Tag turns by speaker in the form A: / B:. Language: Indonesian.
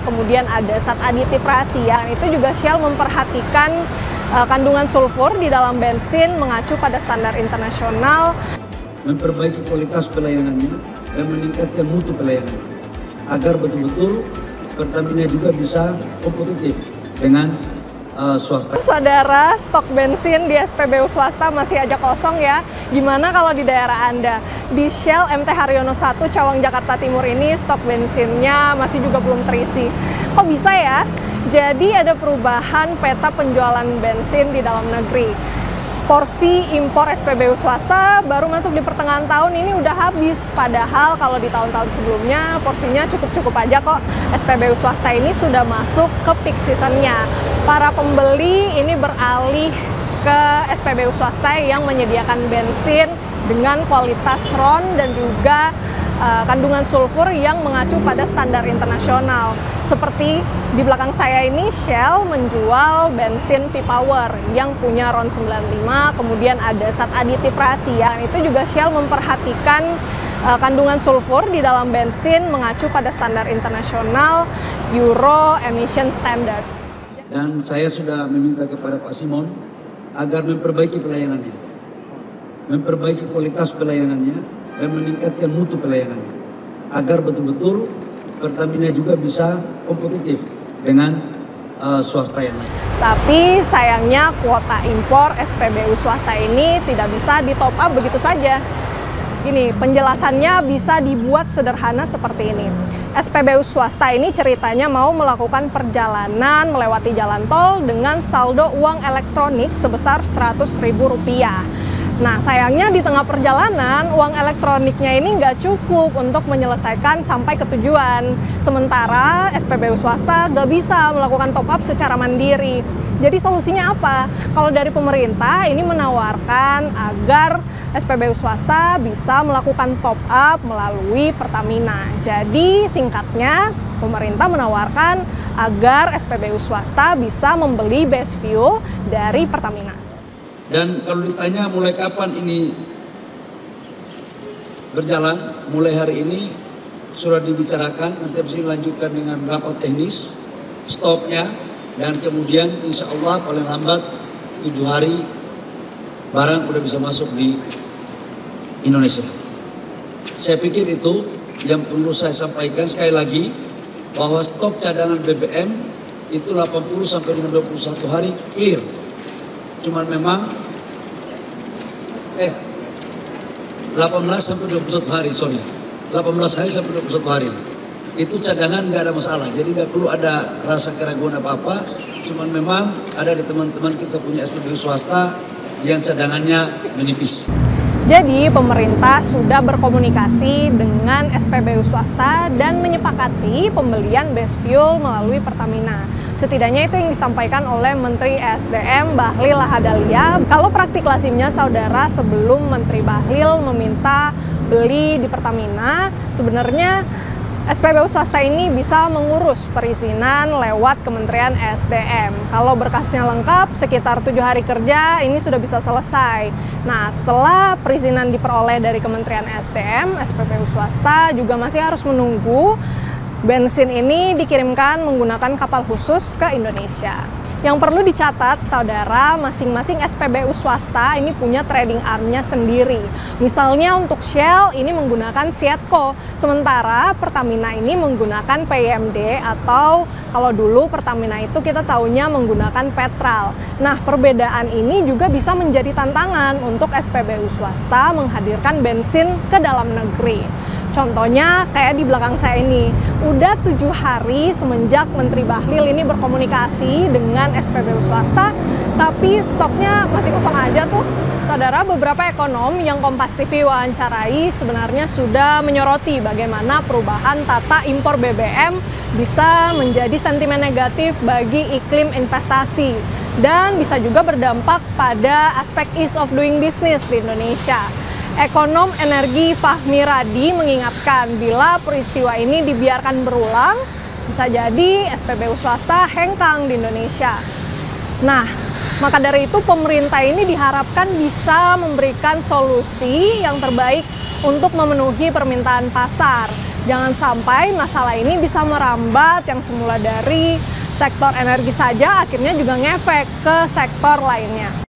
A: kemudian ada zat aditif rahasia. Itu juga Shell memperhatikan kandungan sulfur di dalam bensin mengacu pada standar internasional.
B: Memperbaiki kualitas pelayanannya dan meningkatkan mutu pelayanannya agar betul-betul Pertamina juga bisa kompetitif dengan swasta.
A: Saudara, stok bensin di SPBU swasta masih aja kosong ya. Gimana kalau di daerah Anda? Di Shell MT Haryono 1 Cawang Jakarta Timur ini stok bensinnya masih juga belum terisi. Kok bisa ya? Jadi ada perubahan peta penjualan bensin di dalam negeri. Porsi impor SPBU swasta baru masuk di pertengahan tahun ini udah habis. Padahal kalau di tahun-tahun sebelumnya porsinya cukup-cukup aja kok. SPBU swasta ini sudah masuk ke peak seasonnya. Para pembeli ini beralih ke SPBU swasta yang menyediakan bensin dengan kualitas RON dan juga kandungan sulfur yang mengacu pada standar internasional. Seperti di belakang saya ini, Shell menjual bensin V-Power yang punya RON 95, kemudian ada zat aditif rahasia. Itu juga Shell memperhatikan kandungan sulfur di dalam bensin mengacu pada standar internasional Euro Emission Standards.
B: Dan saya sudah meminta kepada Pak Simon agar memperbaiki pelayanannya, memperbaiki kualitas pelayanannya, dan meningkatkan mutu pelayanannya agar betul-betul Pertamina juga bisa kompetitif dengan swasta yang lain.
A: Tapi sayangnya kuota impor SPBU swasta ini tidak bisa di-top up begitu saja. Gini, penjelasannya bisa dibuat sederhana seperti ini. SPBU swasta ini ceritanya mau melakukan perjalanan melewati jalan tol dengan saldo uang elektronik sebesar Rp100.000. Nah, sayangnya di tengah perjalanan, uang elektroniknya ini nggak cukup untuk menyelesaikan sampai ke tujuan. Sementara SPBU swasta nggak bisa melakukan top up secara mandiri. Jadi solusinya apa? Kalau dari pemerintah ini menawarkan agar SPBU swasta bisa melakukan top up melalui Pertamina. Jadi singkatnya, pemerintah menawarkan agar SPBU swasta bisa membeli base fuel dari Pertamina.
B: Dan kalau ditanya mulai kapan ini berjalan, mulai hari ini sudah dibicarakan, nanti bisa dilanjutkan dengan rapat teknis, stopnya, dan kemudian insya Allah paling lambat 7 hari barang udah bisa masuk di Indonesia. Saya pikir itu yang perlu saya sampaikan sekali lagi, bahwa stok cadangan BBM itu 80 sampai dengan 21 hari clear. Cuman memang 18 sampai 21 hari, 18 hari sampai 21 hari. Itu cadangan nggak ada masalah, jadi nggak perlu ada rasa keraguan apa-apa. Cuman memang ada di teman-teman kita punya SPBU swasta yang cadangannya menipis.
A: Jadi pemerintah sudah berkomunikasi dengan SPBU swasta dan menyepakati pembelian base fuel melalui Pertamina. Setidaknya itu yang disampaikan oleh Menteri SDM Bahlil Lahadalia. Kalau praktik lazimnya saudara, sebelum Menteri Bahlil meminta beli di Pertamina, sebenarnya SPBU swasta ini bisa mengurus perizinan lewat Kementerian SDM. Kalau berkasnya lengkap, sekitar 7 hari kerja ini sudah bisa selesai. Nah, setelah perizinan diperoleh dari Kementerian SDM, SPBU swasta juga masih harus menunggu bensin ini dikirimkan menggunakan kapal khusus ke Indonesia. Yang perlu dicatat, saudara, masing-masing SPBU swasta ini punya trading arm-nya sendiri. Misalnya untuk Shell ini menggunakan Sietco, sementara Pertamina ini menggunakan PMD atau kalau dulu Pertamina itu kita taunya menggunakan Petral. Nah, perbedaan ini juga bisa menjadi tantangan untuk SPBU swasta menghadirkan bensin ke dalam negeri. Contohnya kayak di belakang saya ini, udah 7 hari semenjak Menteri Bahlil ini berkomunikasi dengan SPBU swasta, tapi stoknya masih kosong aja tuh. Saudara, beberapa ekonom yang Kompas TV wawancarai sebenarnya sudah menyoroti bagaimana perubahan tata impor BBM bisa menjadi sentimen negatif bagi iklim investasi dan bisa juga berdampak pada aspek ease of doing business di Indonesia. Ekonom energi Fahmi Radi mengingatkan bila peristiwa ini dibiarkan berulang, bisa jadi SPBU swasta hengkang di Indonesia. Nah, maka dari itu pemerintah ini diharapkan bisa memberikan solusi yang terbaik untuk memenuhi permintaan pasar. Jangan sampai masalah ini bisa merambat yang semula dari sektor energi saja akhirnya juga ngefek ke sektor lainnya.